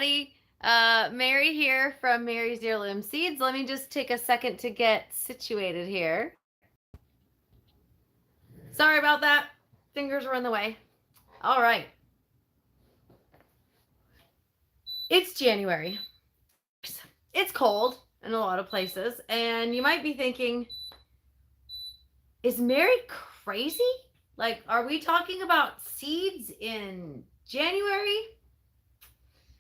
everybody. Mary here from Mary's Heirloom Seeds. Let me just take a second to get situated here. Sorry about that. Fingers were in the way. All right. It's January. It's cold in a lot of places, and you might be thinking, is Mary crazy? Like, are we talking about seeds in January?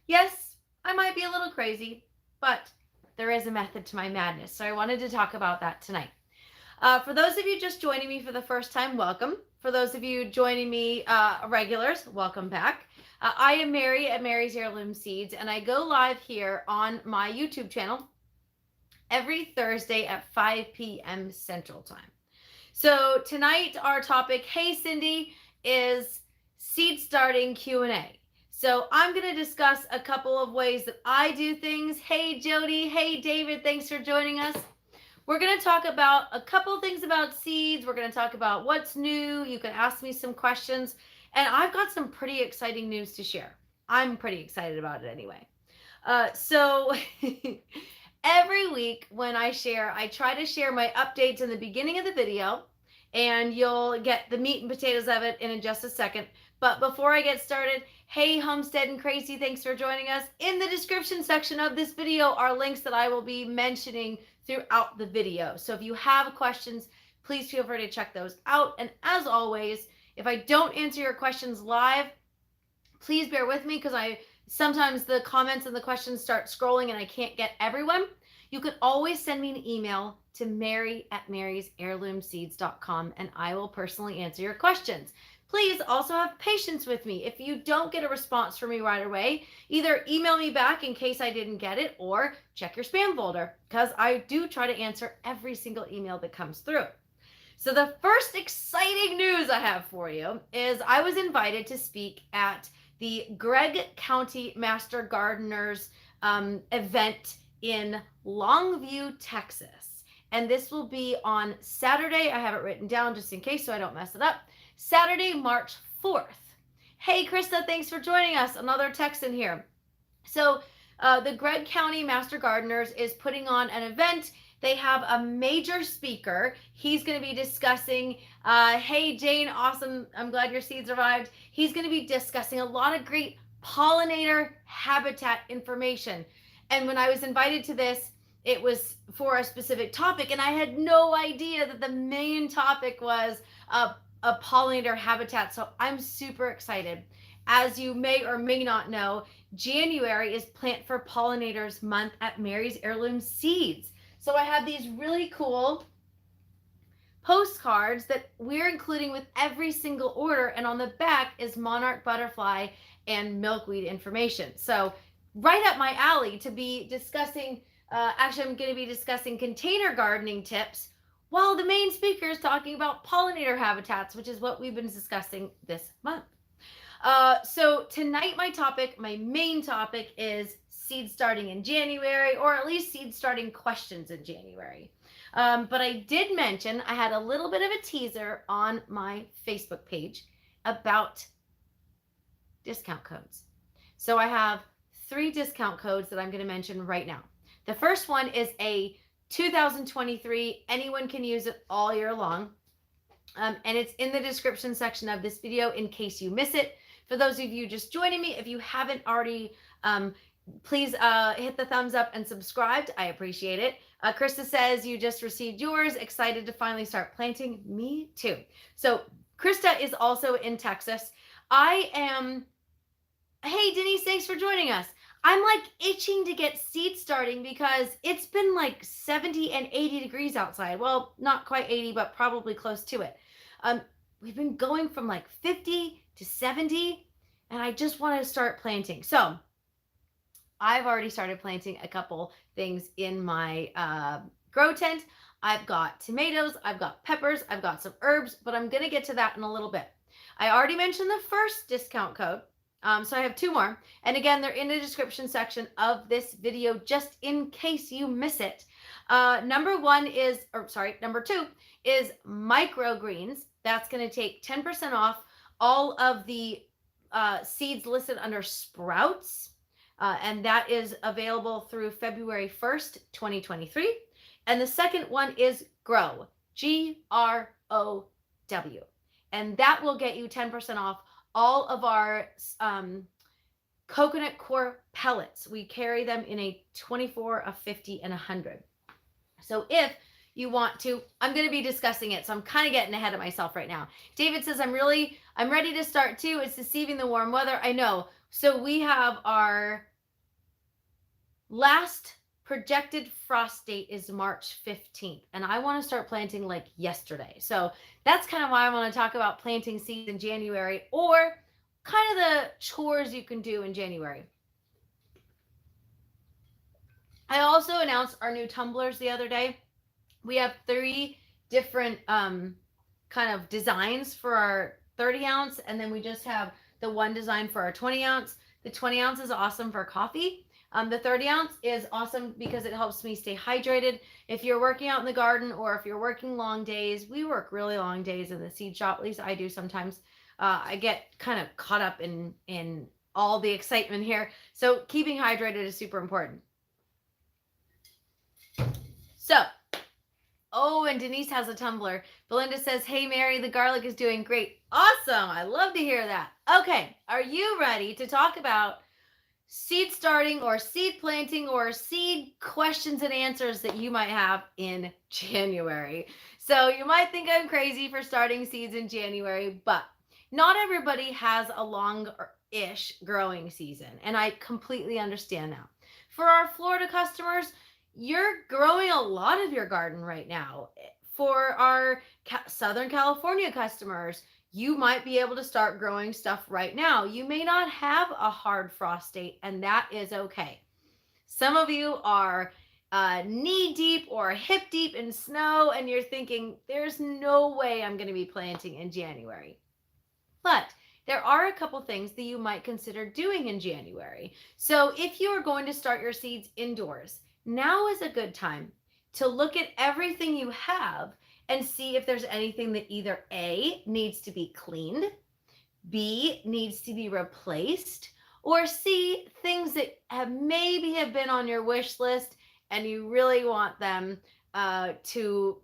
Yes, I might be a little crazy, but there is a method to my madness. So I wanted to talk about that tonight. For those of you just joining me for the first time, welcome. For those of you joining me regulars, welcome back. I am Mary at Mary's Heirloom Seeds, and I go live here on my YouTube channel every Thursday at 5 p.m. Central Time. So tonight our topic, hey Cindy, is seed starting Q&A. So I'm going to discuss a couple of ways that I do things. Hey Jody, hey David, thanks for joining us. We're going to talk about a couple of things about seeds. We're going to talk about what's new. You can ask me some questions. And I've got some pretty exciting news to share. I'm pretty excited about it anyway. So every week when I share, I try to share my updates in the beginning of the video. And you'll get the meat and potatoes of it in just a second. But before I get started, hey Homestead and Crazy, thanks for joining us. In the description section of this video are links that I will be mentioning throughout the video. So if you have questions, please feel free to check those out. And as always, if I don't answer your questions live, please bear with me because sometimes the comments and the questions start scrolling and I can't get everyone. You can always send me an email to mary@marysheirloomseeds.com and I will personally answer your questions. Please also have patience with me. If you don't get a response from me right away, either email me back in case I didn't get it or check your spam folder because I do try to answer every single email that comes through. So the first exciting news I have for you is I was invited to speak at the Gregg County Master Gardeners event in Longview, Texas. And this will be on Saturday. I have it written down just in case so I don't mess it up. Saturday, March 4th. Hey, Krista, thanks for joining us. Another Texan here. So the Gregg County Master Gardeners is putting on an event. They have a major speaker. He's going to be discussing, hey, Jane, awesome. I'm glad your seeds arrived. He's going to be discussing a lot of great pollinator habitat information. And when I was invited to this, it was for a specific topic. And I had no idea that the main topic was a pollinator habitat. So I'm super excited. As you may or may not know, January is Plant for Pollinators Month at Mary's Heirloom Seeds. So I have these really cool postcards that we're including with every single order. And on the back is monarch butterfly and milkweed information. So right up my alley to be discussing, actually I'm going to be discussing container gardening tips while the main speaker is talking about pollinator habitats, which is what we've been discussing this month. So tonight my main topic is seed starting in January, or at least seed starting questions in January. But I did mention I had a little bit of a teaser on my Facebook page about discount codes. So I have 3 discount codes that I'm going to mention right now. The first one is a 2023, anyone can use it all year long. And it's in the description section of this video in case you miss it. For those of you just joining me, if you haven't already, please hit the thumbs up and subscribed. I appreciate it. Krista says you just received yours. Excited to finally start planting. Me too. So Krista is also in Texas. Hey Denise, thanks for joining us. I'm like itching to get seed starting because it's been like 70 and 80 degrees outside. Well, not quite 80, but probably close to it. We've been going from like 50 to 70 and I just want to start planting. So I've already started planting a couple things in my grow tent. I've got tomatoes, I've got peppers, I've got some herbs, but I'm going to get to that in a little bit. I already mentioned the first discount code. So I have 2 more. And again, they're in the description section of this video, just in case you miss it. Number 2 is microgreens. That's going to take 10% off all of the seeds listed under sprouts. and that is available through February 1st, 2023. And the second one is Grow, GROW. And that will get you 10% off all of our coconut coir pellets. We carry them in a 24, a 50, and 100. So if you want to, I'm going to be discussing it, so I'm kind of getting ahead of myself right now. David says, I'm ready to start too. It's deceiving the warm weather. I know. So we have our last projected frost date is March 15th, and I want to start planting like yesterday. So that's kind of why I want to talk about planting seeds in January, or kind of the chores you can do in January. I also announced our new tumblers the other day. We have 3 different kind of designs for our 30 ounce, and then we just have the one design for our 20 ounce. The 20 ounce is awesome for coffee. The 30 ounce is awesome because it helps me stay hydrated. If you're working out in the garden, or if you're working long days, we work really long days in the seed shop, at least I do sometimes. I get kind of caught up in all the excitement here. So keeping hydrated is super important. So, oh, and Denise has a tumbler. Belinda says, hey, Mary, the garlic is doing great. Awesome. I love to hear that. Okay. Are you ready to talk about seed starting or seed planting or seed questions and answers that you might have in January? So you might think I'm crazy for starting seeds in January, but not everybody has a long-ish growing season, and I completely understand that. For our Florida customers, you're growing a lot of your garden right now. For our Southern California customers, you might be able to start growing stuff right now. You may not have a hard frost date, and that is okay. Some of you are knee deep or hip deep in snow, and you're thinking, there's no way I'm going to be planting in January. But there are a couple things that you might consider doing in January. So if you are going to start your seeds indoors, now is a good time to look at everything you have and see if there's anything that either A, needs to be cleaned, B, needs to be replaced, or C, things that maybe have been on your wish list and you really want them to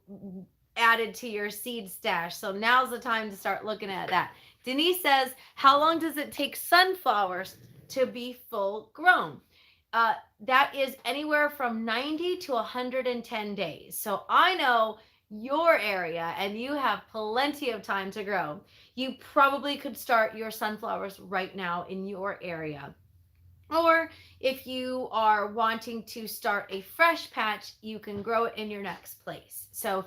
added to your seed stash. So now's the time to start looking at that. Denise says, how long does it take sunflowers to be full grown? That is anywhere from 90 to 110 days. So I know your area and you have plenty of time to grow. You probably could start your sunflowers right now in your area. Or if you are wanting to start a fresh patch, you can grow it in your next place. So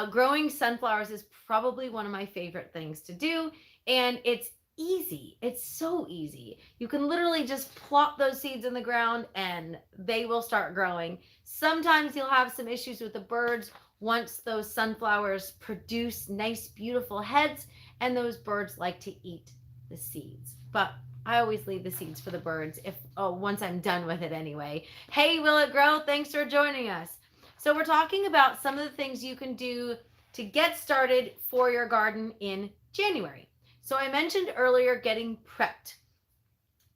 growing sunflowers is probably one of my favorite things to do. And it's easy. It's so easy. You can literally just plop those seeds in the ground and they will start growing. Sometimes you'll have some issues with the birds once those sunflowers produce nice, beautiful heads, and those birds like to eat the seeds. But I always leave the seeds for the birds once I'm done with it anyway. Hey, Will It Grow? Thanks for joining us. So we're talking about some of the things you can do to get started for your garden in January. So I mentioned earlier getting prepped.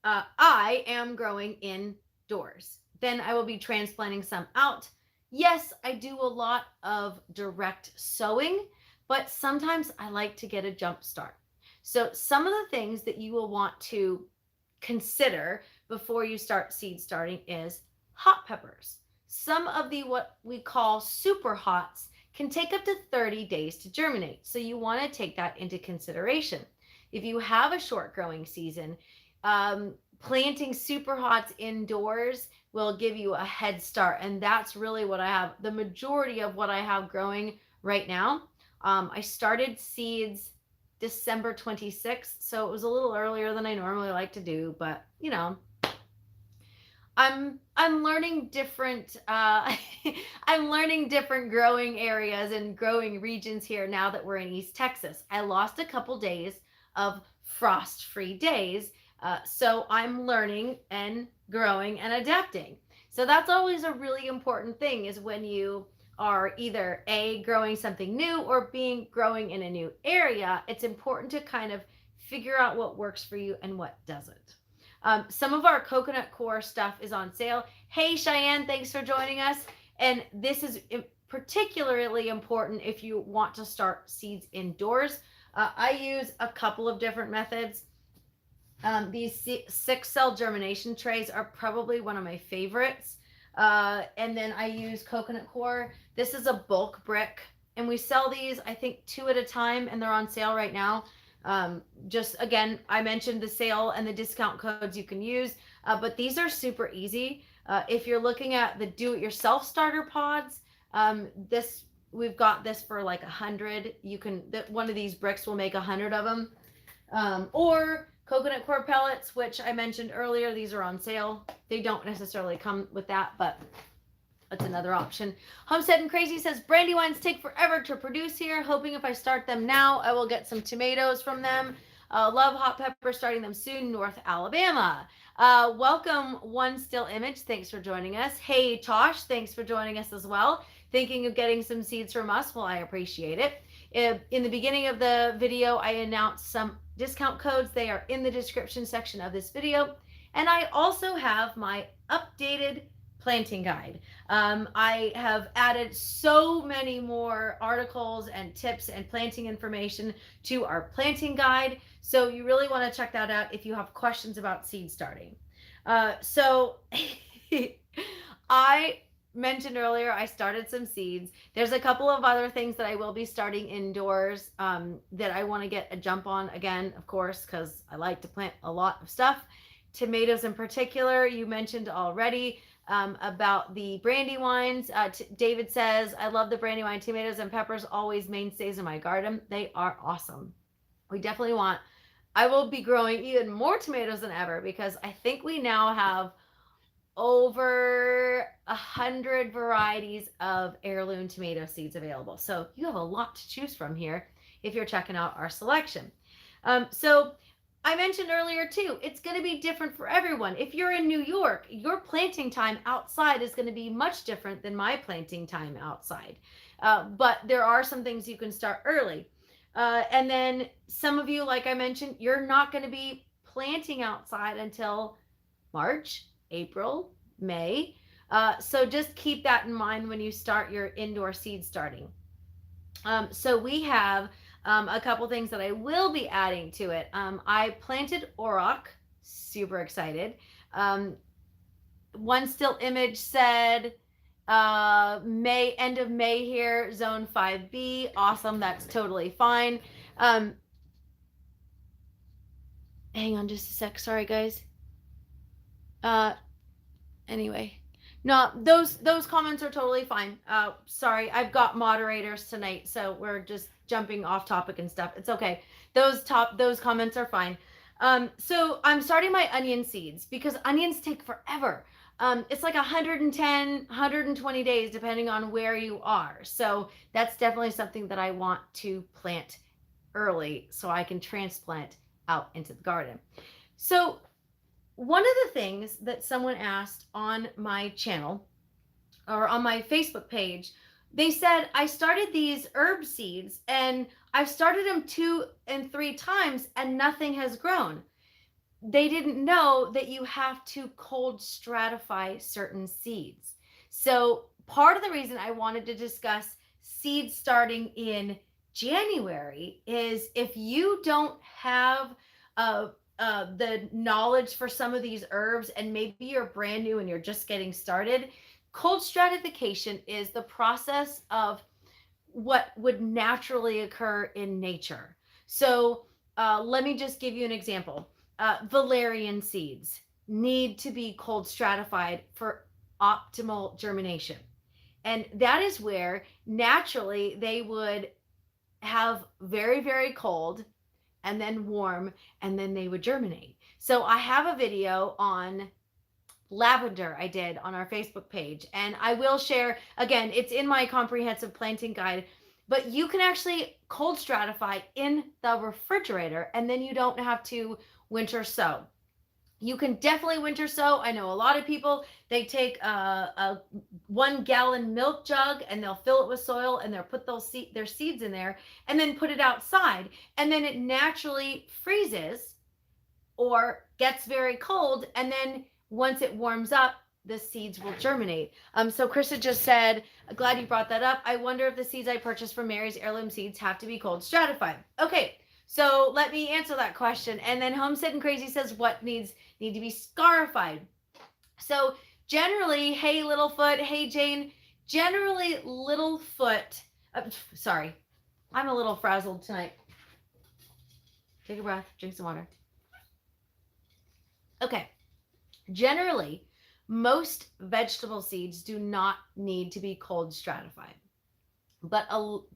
I am growing indoors. Then I will be transplanting some out. Yes, I do a lot of direct sowing, but sometimes I like to get a jump start. So some of the things that you will want to consider before you start seed starting is hot peppers. Some of the what we call super hots can take up to 30 days to germinate. So you want to take that into consideration. If you have a short growing season, planting super hots indoors will give you a head start. And that's really what I have. The majority of what I have growing right now. I started seeds December 26th. So it was a little earlier than I normally like to do, but you know, I'm learning different I'm learning different growing areas and growing regions here now that we're in East Texas. I lost a couple days of frost-free days, so I'm learning and growing and adapting. So that's always a really important thing, is when you are either A, growing something new, or B, growing in a new area, it's important to kind of figure out what works for you and what doesn't. Some of our coconut core stuff is on sale. Hey, Cheyenne, thanks for joining us. And this is particularly important if you want to start seeds indoors. I use a couple of different methods. These 6-cell germination trays are probably one of my favorites. And then I use coconut core. This is a bulk brick, and we sell these, I think, 2 at a time, and they're on sale right now. Just again, I mentioned the sale and the discount codes you can use, but these are super easy. If you're looking at the do-it-yourself starter pods, we've got this for like 100. One of these bricks will make 100 of them. Or coconut core pellets, which I mentioned earlier, these are on sale. They don't necessarily come with that, but that's another option. Homestead and Crazy says, Brandywines take forever to produce here. Hoping if I start them now, I will get some tomatoes from them. Love hot pepper, starting them soon, North Alabama. Welcome, One Still Image. Thanks for joining us. Hey, Tosh, thanks for joining us as well. Thinking of getting some seeds from us? Well, I appreciate it. In the beginning of the video, I announced some discount codes. They are in the description section of this video. And I also have my updated planting guide. I have added so many more articles and tips and planting information to our planting guide. So you really want to check that out if you have questions about seed starting. So I mentioned earlier, I started some seeds. There's a couple of other things that I will be starting indoors that I want to get a jump on again, of course, because I like to plant a lot of stuff. Tomatoes in particular, you mentioned already about the Brandywines. David says, I love the Brandywine tomatoes and peppers, always mainstays in my garden. They are awesome. I will be growing even more tomatoes than ever because I think we now have over 100 varieties of heirloom tomato seeds available. So you have a lot to choose from here if you're checking out our selection. So I mentioned earlier too, it's going to be different for everyone. If you're in New York, your planting time outside is going to be much different than my planting time outside. But there are some things you can start early. And then some of you, like I mentioned, you're not going to be planting outside until March, April, May. So just keep that in mind when you start your indoor seed starting. So we have a couple things that I will be adding to it. I planted auroch, super excited. One Still Image said end of May here, zone 5B. Awesome, that's totally fine. Hang on just a sec, sorry guys. Anyway, no, those comments are totally fine. Sorry, I've got moderators tonight, so we're just jumping off topic and stuff. It's okay. Those comments are fine. So I'm starting my onion seeds because onions take forever. It's like 110, 120 days depending on where you are. So that's definitely something that I want to plant early so I can transplant out into the garden. So one of the things that someone asked on my channel or on my Facebook page, they said, I started these herb seeds and I've started them 2 and 3 times and nothing has grown. They didn't know that you have to cold stratify certain seeds. So part of the reason I wanted to discuss seeds starting in January is if you don't have the knowledge for some of these herbs and maybe you're brand new and you're just getting started, cold stratification is the process of what would naturally occur in nature. So let me just give you an example. Valerian seeds need to be cold stratified for optimal germination. And that is where naturally they would have very, very cold and then warm, and then they would germinate. So I have a video on lavender I did on our Facebook page, and I will share, again, it's in my comprehensive planting guide, but you can actually cold stratify in the refrigerator, and then you don't have to winter sow. You can definitely winter sow. I know a lot of people, they take a 1 gallon milk jug and they'll fill it with soil and they'll put their seeds in there and then put it outside. And then it naturally freezes or gets very cold, and then once it warms up, the seeds will germinate. So Krista just said, glad you brought that up. I wonder if the seeds I purchased from Mary's Heirloom Seeds have to be cold stratified. Okay, so let me answer that question. And then Homestead and Crazy says, what need to be scarified? So generally, hey Littlefoot, hey Jane, generally Littlefoot, sorry, I'm a little frazzled tonight. Take a breath, drink some water. Okay, generally, most vegetable seeds do not need to be cold stratified, but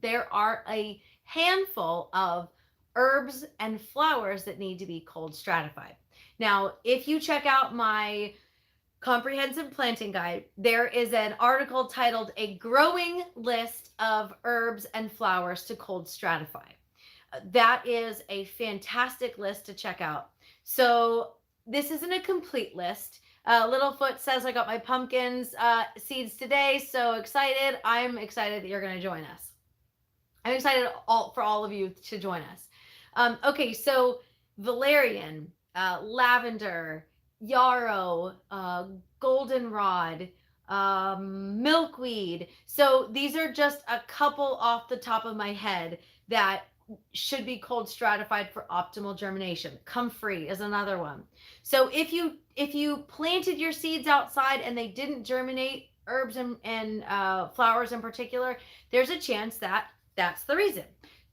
there are a handful of herbs and flowers that need to be cold stratified. Now, if you check out my comprehensive planting guide, there is an article titled A Growing List of Herbs and Flowers to Cold Stratify. That is a fantastic list to check out. So this isn't a complete list. Littlefoot says, I got my pumpkins seeds today. So excited. I'm excited that you're going to join us. I'm excited for all of you to join us. Okay, so valerian, lavender, yarrow, goldenrod, milkweed. So these are just a couple off the top of my head that should be cold stratified for optimal germination. Comfrey is another one. So if you planted your seeds outside and they didn't germinate, herbs and flowers in particular, there's a chance that that's the reason.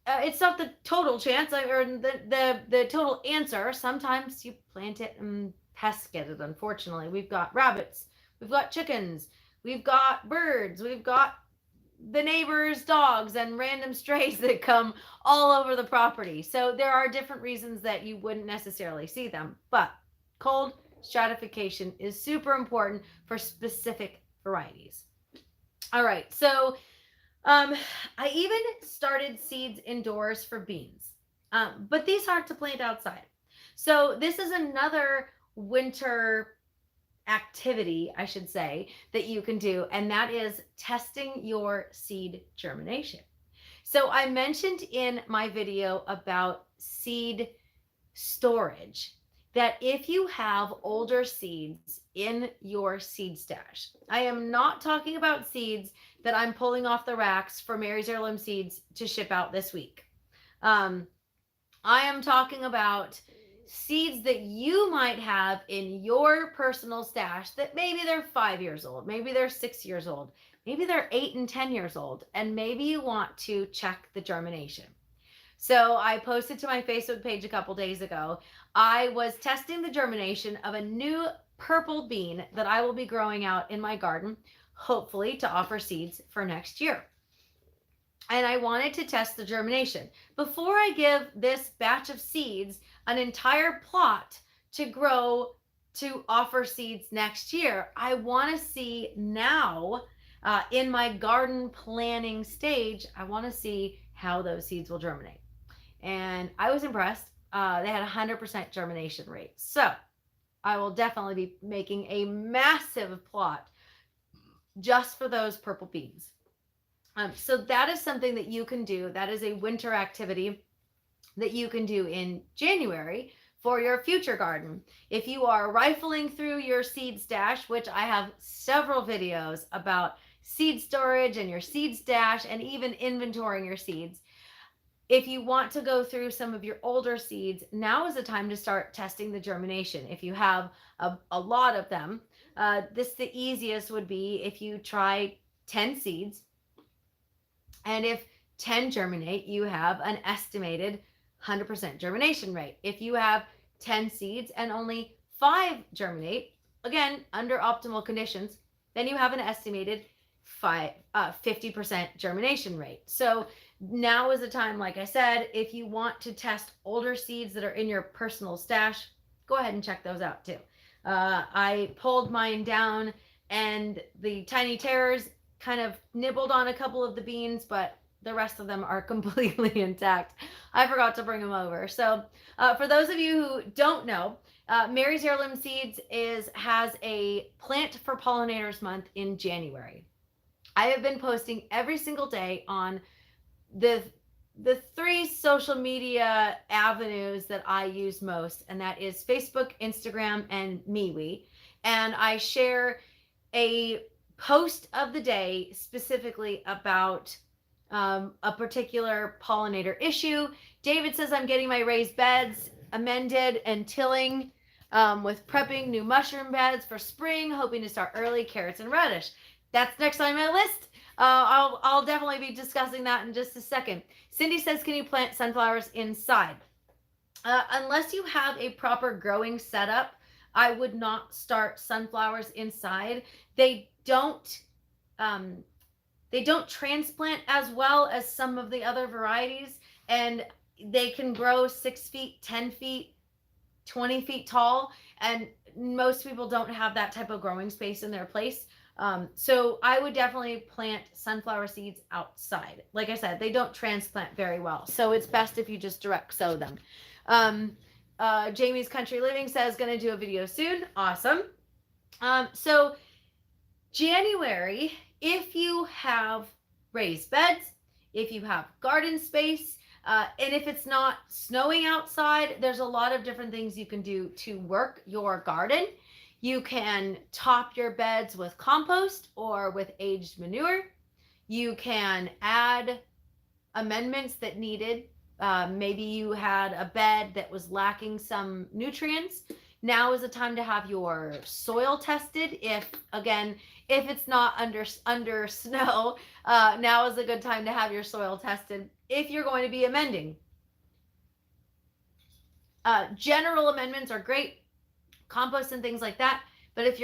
It's not the total chance or the total answer. Sometimes you plant it and pests get it, unfortunately. We've got rabbits, we've got chickens, we've got birds, we've got the neighbors' dogs and random strays that come all over the property. So there are different reasons that you wouldn't necessarily see them, but cold stratification is super important for specific varieties. All right, so I even started seeds indoors for beans, but these aren't to plant outside. So this is another winter activity, I should say, that you can do, and that is testing your seed germination. So I mentioned in my video about seed storage that if you have older seeds in your seed stash, I am not talking about seeds that I'm pulling off the racks for Mary's Heirloom Seeds to ship out this week. I am talking about seeds that you might have in your personal stash that maybe they're 5 years old, maybe they're 6 years old, maybe they're 8 and 10 years old, and maybe you want to check the germination. So I posted to my Facebook page a couple days ago. I was testing the germination of a new purple bean that I will be growing out in my garden, hopefully to offer seeds for next year. And I wanted to test the germination. Before I give this batch of seeds an entire plot to grow to offer seeds next year, I want to see now in my garden planning stage, I want to see how those seeds will germinate. And I was impressed. They had 100% germination rate. So I will definitely be making a massive plot just for those purple beans. So that is something that you can do. That is a winter activity that you can do in January for your future garden. If you are rifling through your seed stash, which I have several videos about seed storage and your seed stash and even inventorying your seeds. If you want to go through some of your older seeds, now is the time to start testing the germination. If you have a lot of them, the easiest would be if you try 10 seeds. And if 10 germinate, you have an estimated 100% germination rate. If you have 10 seeds and only 5 germinate, again, under optimal conditions, then you have an estimated 50% germination rate. So now is the time, like I said, if you want to test older seeds that are in your personal stash, go ahead and check those out too. I pulled mine down and the Tiny Terrors kind of nibbled on a couple of the beans, but the rest of them are completely intact. I forgot to bring them over. So for those of you who don't know, Mary's Heirloom Seeds has a Plant for Pollinators month in January. I have been posting every single day on the the three social media avenues that I use most, and that is Facebook, Instagram, and MeWe. And I share a post of the day specifically about a particular pollinator issue. David says I'm getting my raised beds amended and tilling with prepping new mushroom beds for spring, hoping to start early, carrots and radish. That's next on my list. I'll definitely be discussing that in just a second. Cindy says, can you plant sunflowers inside? Unless you have a proper growing setup, I would not start sunflowers inside. Um, they don't transplant as well as some of the other varieties, and they can grow 6 feet, 10 feet, 20 feet tall, and most people don't have that type of growing space in their place. So I would definitely plant sunflower seeds outside. Like I said, they don't transplant very well, so it's best if you just direct sow them. Jamie's Country Living says, gonna do a video soon. Awesome. So January, if you have raised beds, if you have garden space, and if it's not snowing outside, there's a lot of different things you can do to work your garden. You can top your beds with compost or with aged manure. You can add amendments that needed. Maybe you had a bed that was lacking some nutrients. Now is the time to have your soil tested. If it's not under snow, now is a good time to have your soil tested if you're going to be amending. General amendments are great, compost and things like that. But if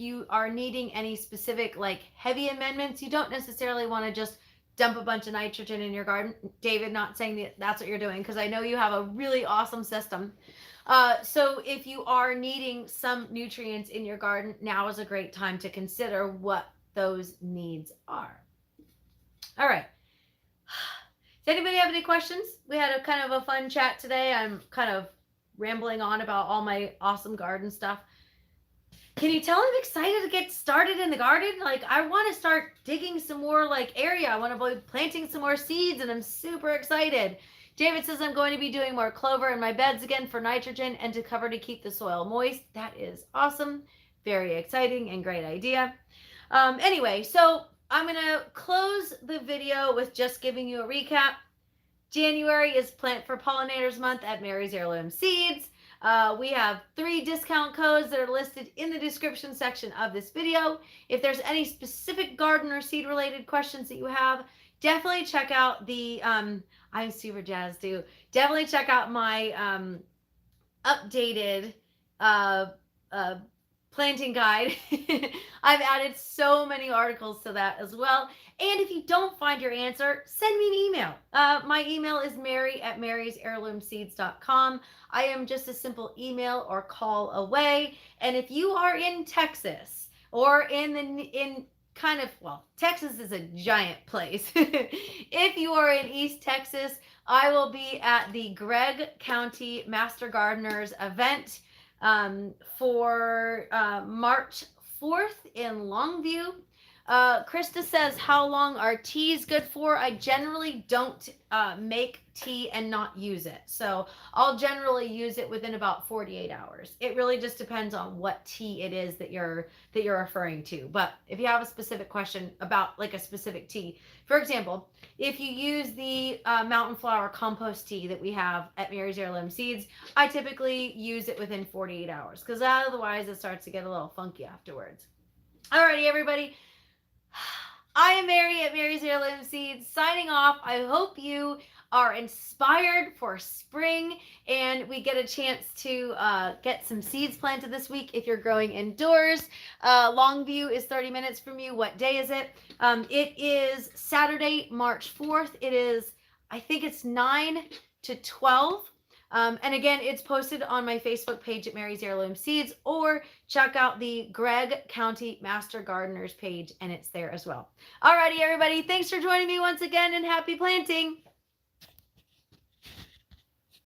you are needing any specific like heavy amendments, you don't necessarily want to just dump a bunch of nitrogen in your garden. David, not saying that that's what you're doing, because I know you have a really awesome system. So if you are needing some nutrients in your garden, now is a great time to consider what those needs are. All right. Does anybody have any questions? We had a kind of a fun chat today. I'm kind of rambling on about all my awesome garden stuff. Can you tell I'm excited to get started in the garden? Like, I want to start digging some more like area. I want to be planting some more seeds, and I'm super excited. David says I'm going to be doing more clover in my beds again for nitrogen and to cover to keep the soil moist. That is awesome. Very exciting and great idea. Anyway, so I'm going to close the video with just giving you a recap. January is Plant for Pollinators Month at Mary's Heirloom Seeds. We have 3 discount codes that are listed in the description section of this video. If there's any specific garden or seed related questions that you have, definitely check out the, I'm super jazzed too. Definitely check out my updated planting guide. I've added so many articles to that as well. And if you don't find your answer, send me an email. My email is mary@marysheirloomseeds.com. I am just a simple email or call away. And if you are in Texas or Texas is a giant place. If you are in East Texas, I will be at the Gregg County Master Gardeners event for March 4th in Longview. Krista says, how long are teas good for? I generally don't make tea and not use it. So I'll generally use it within about 48 hours. It really just depends on what tea it is that you're referring to. But if you have a specific question about like a specific tea, for example, if you use the mountain flower compost tea that we have at Mary's Heirloom Seeds, I typically use it within 48 hours because otherwise it starts to get a little funky afterwards. Alrighty, everybody. I am Mary at Mary's Heirloom Seeds signing off. I hope you are inspired for spring and we get a chance to get some seeds planted this week if you're growing indoors. Longview is 30 minutes from you. What day is it? It is Saturday, March 4th. I think it's 9 to 12. And again, it's posted on my Facebook page at Mary's Heirloom Seeds, or check out the Gregg County Master Gardeners page, and it's there as well. Alrighty, everybody. Thanks for joining me once again, and happy planting.